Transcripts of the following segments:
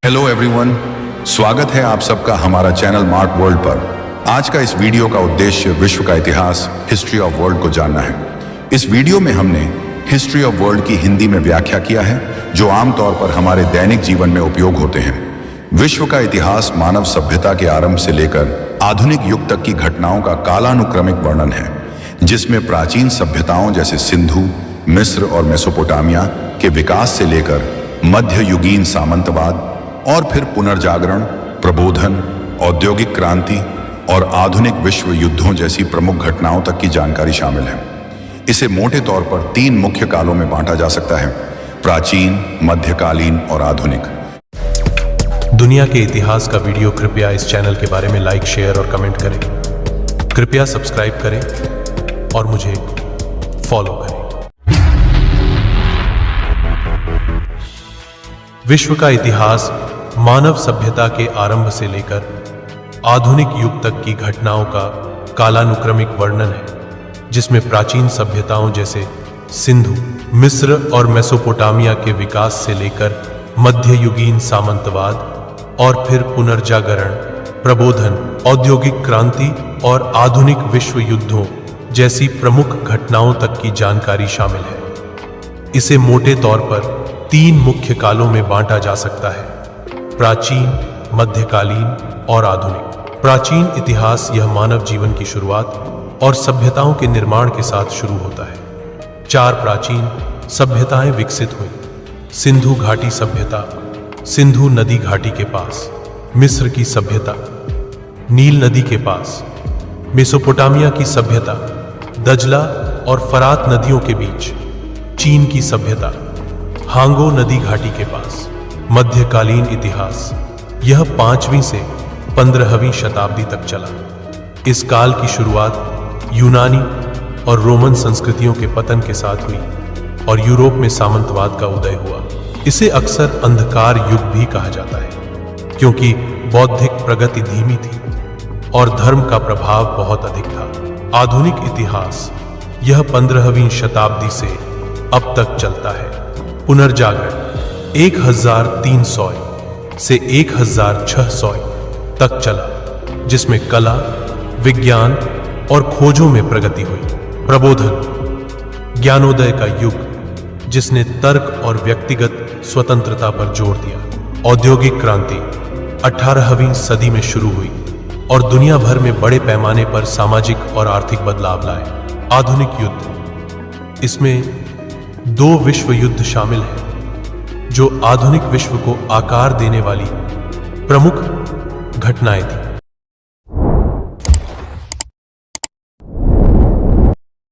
Hello everyone, स्वागत है आप सबका हमारा चैनल मार्ट वर्ल्ड पर। आज का इस वीडियो का उद्देश्य विश्व का इतिहास, हिस्ट्री ऑफ वर्ल्ड को जानना है। इस वीडियो में हमने हिस्ट्री ऑफ वर्ल्ड की हिंदी में व्याख्या किया है, जो आमतौर पर हमारे दैनिक जीवन में उपयोग होते हैं। विश्व का इतिहास मानव सभ्यता के आरंभ से लेकर आधुनिक युग तक की घटनाओं का कालानुक्रमिक वर्णन है, जिसमें प्राचीन सभ्यताओं जैसे सिंधु, मिस्र और मेसोपोटामिया के विकास से लेकर मध्ययुगीन सामंतवाद और फिर पुनर्जागरण, प्रबोधन, औद्योगिक क्रांति और आधुनिक विश्व युद्धों जैसी प्रमुख घटनाओं तक की जानकारी शामिल है। इसे मोटे तौर पर 3 मुख्य कालों में बांटा जा सकता है: प्राचीन, मध्यकालीन और आधुनिक। दुनिया के इतिहास का वीडियो कृपया इस चैनल के बारे में लाइक, शेयर और कमेंट करें। कृपया सब्सक्राइब करें और मुझे फॉलो करें। विश्व का इतिहास मानव सभ्यता के आरंभ से लेकर आधुनिक युग तक की घटनाओं का कालानुक्रमिक वर्णन है, जिसमें प्राचीन सभ्यताओं जैसे सिंधु, मिस्र और मेसोपोटामिया के विकास से लेकर मध्ययुगीन सामंतवाद और फिर पुनर्जागरण, प्रबोधन, औद्योगिक क्रांति और आधुनिक विश्व युद्धों जैसी प्रमुख घटनाओं तक की जानकारी शामिल है। इसे मोटे तौर पर 3 मुख्य कालों में बांटा जा सकता है: प्राचीन, मध्यकालीन और आधुनिक। प्राचीन इतिहास यह मानव जीवन की शुरुआत और सभ्यताओं के निर्माण के साथ शुरू होता है। 4 प्राचीन सभ्यताएं विकसित हुई: सिंधु घाटी सभ्यता, सिंधु नदी घाटी के पास; मिस्र की सभ्यता, नील नदी के पास; मेसोपोटामिया की सभ्यता, दजला और फरात नदियों के बीच; चीन की सभ्यता, हांगो नदी घाटी के पास। मध्यकालीन इतिहास यह 5वीं से 15वीं शताब्दी तक चला। इस काल की शुरुआत यूनानी और रोमन संस्कृतियों के पतन के साथ हुई और यूरोप में सामंतवाद का उदय हुआ। इसे अक्सर अंधकार युग भी कहा जाता है, क्योंकि बौद्धिक प्रगति धीमी थी और धर्म का प्रभाव बहुत अधिक था। आधुनिक इतिहास यह 15वीं शताब्दी से अब तक चलता है। पुनर्जागरण 1300 से 1600 तक चला, जिसमें कला, विज्ञान और खोजों में प्रगति हुई। प्रबोधन ज्ञानोदय का युग, जिसने तर्क और व्यक्तिगत स्वतंत्रता पर जोर दिया। औद्योगिक क्रांति 18वीं सदी में शुरू हुई और दुनिया भर में बड़े पैमाने पर सामाजिक और आर्थिक बदलाव लाए। आधुनिक युद्ध, इसमें 2 विश्व युद्ध शामिल हैं, जो आधुनिक विश्व को आकार देने वाली प्रमुख घटनाएं थी।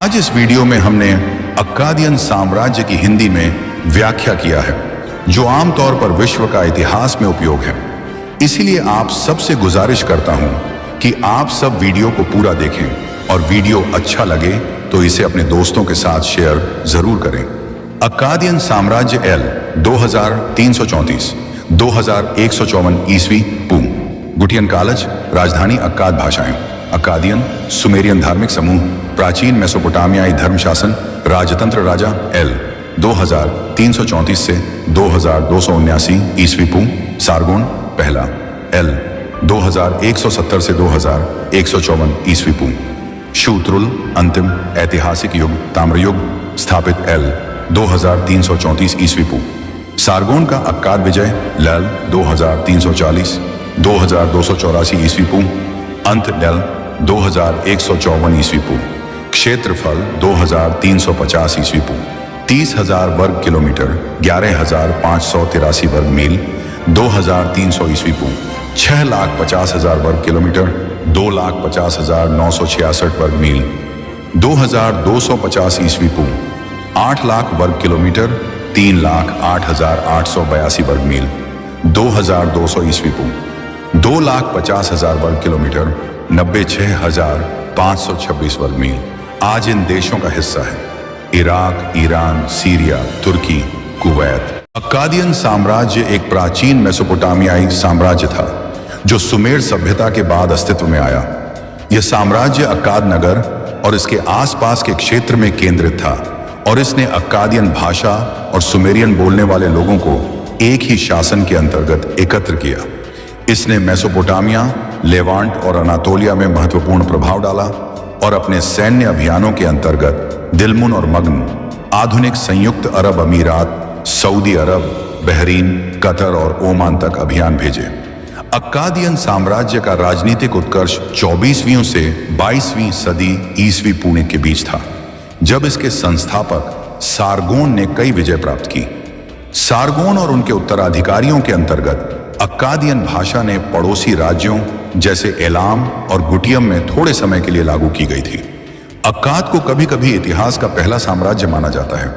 आज इस वीडियो में हमने अक्कादियन साम्राज्य की हिंदी में व्याख्या किया है, जो आमतौर पर विश्व का इतिहास में उपयोग है। इसीलिए आप सबसे गुजारिश करता हूं कि आप सब वीडियो को पूरा देखें और वीडियो अच्छा लगे तो इसे अपने दोस्तों के साथ शेयर जरूर करें। अक्कादियन साम्राज्य एल 2334 2154 ईस्वी पू। गुटियन कालज, राजधानी अक्काद भाषाएं। अक्कादियन सुमेरियन धार्मिक समूह। प्राचीन मेसोपोटामियाई धर्मशासन, राजतंत्र राजा एल 2334 से 2279 ईस्वी पू। सारगोन पहला एल 2170 से 2154 ईस्वी पू। शूत्रुल अंतिम ऐतिहासिक युग ताम्रयुग, स्थापित एल 2334 ईस्वी पू। सारगोन का अक्काद विजय लैल 2340 2284 ईस्वी पू। अंत लैल 2154 ईस्वी पू। क्षेत्रफल 2350 ईस्वी पू। 30,000 वर्ग किलोमीटर 11,583 वर्ग मील 2300 ईस्वी पू। 6,50,000 वर्ग किलोमीटर 2,50,966 वर्ग मील 2250 ईस्वी पू। 8 लाख वर्ग किलोमीटर 3,08,882 वर्ग मील 2200 ईस्वी पू। 2,50,000 वर्ग किलोमीटर 96,526 वर्ग मील आज इन देशों का हिस्सा है: इराक, ईरान, सीरिया, तुर्की, कुवैत। अक्कादियन साम्राज्य एक प्राचीन मेसोपोटामियाई साम्राज्य था, जो सुमेर सभ्यता के बाद अस्तित्व में आया। यह साम्राज्य अक्काद नगर और इसके आसपास के क्षेत्र में केंद्रित था और इसने अक्कादियन भाषा और सुमेरियन बोलने वाले लोगों को एक ही शासन के अंतर्गत एकत्र किया। इसने मेसोपोटामिया, लेवांट और अनातोलिया में महत्वपूर्ण प्रभाव डाला और अपने सैन्य अभियानों के अंतर्गत दिलमुन और मग्न, आधुनिक संयुक्त अरब अमीरात, सऊदी अरब, बहरीन, कतर और ओमान तक अभियान भेजे। अक्कादियन साम्राज्य का राजनीतिक उत्कर्ष 24वीं से 22वीं सदी ईसवी पुणे के बीच था, जब इसके संस्थापक सारगोन ने कई विजय प्राप्त की। सारगोन और उनके उत्तराधिकारियों के अंतर्गत अक्कादियन भाषा ने पड़ोसी राज्यों जैसे एलाम और गुटियम में थोड़े समय के लिए लागू की गई थी। अक्काद को कभी कभी इतिहास का पहला साम्राज्य माना जाता है,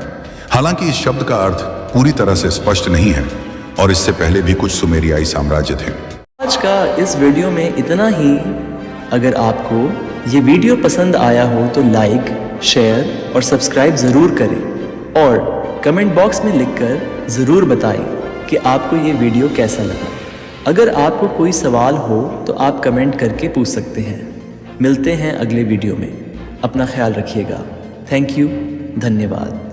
हालांकि इस शब्द का अर्थ पूरी तरह से स्पष्ट नहीं है और इससे पहले भी कुछ सुमेरियाई साम्राज्य थे। आज का इस वीडियो में इतना ही। अगर आपको ये वीडियो पसंद आया हो तो लाइक, शेयर और सब्सक्राइब ज़रूर करें और कमेंट बॉक्स में लिखकर ज़रूर बताएं कि आपको ये वीडियो कैसा लगा। अगर आपको कोई सवाल हो तो आप कमेंट करके पूछ सकते हैं। मिलते हैं अगले वीडियो में। अपना ख्याल रखिएगा। Thank you. धन्यवाद।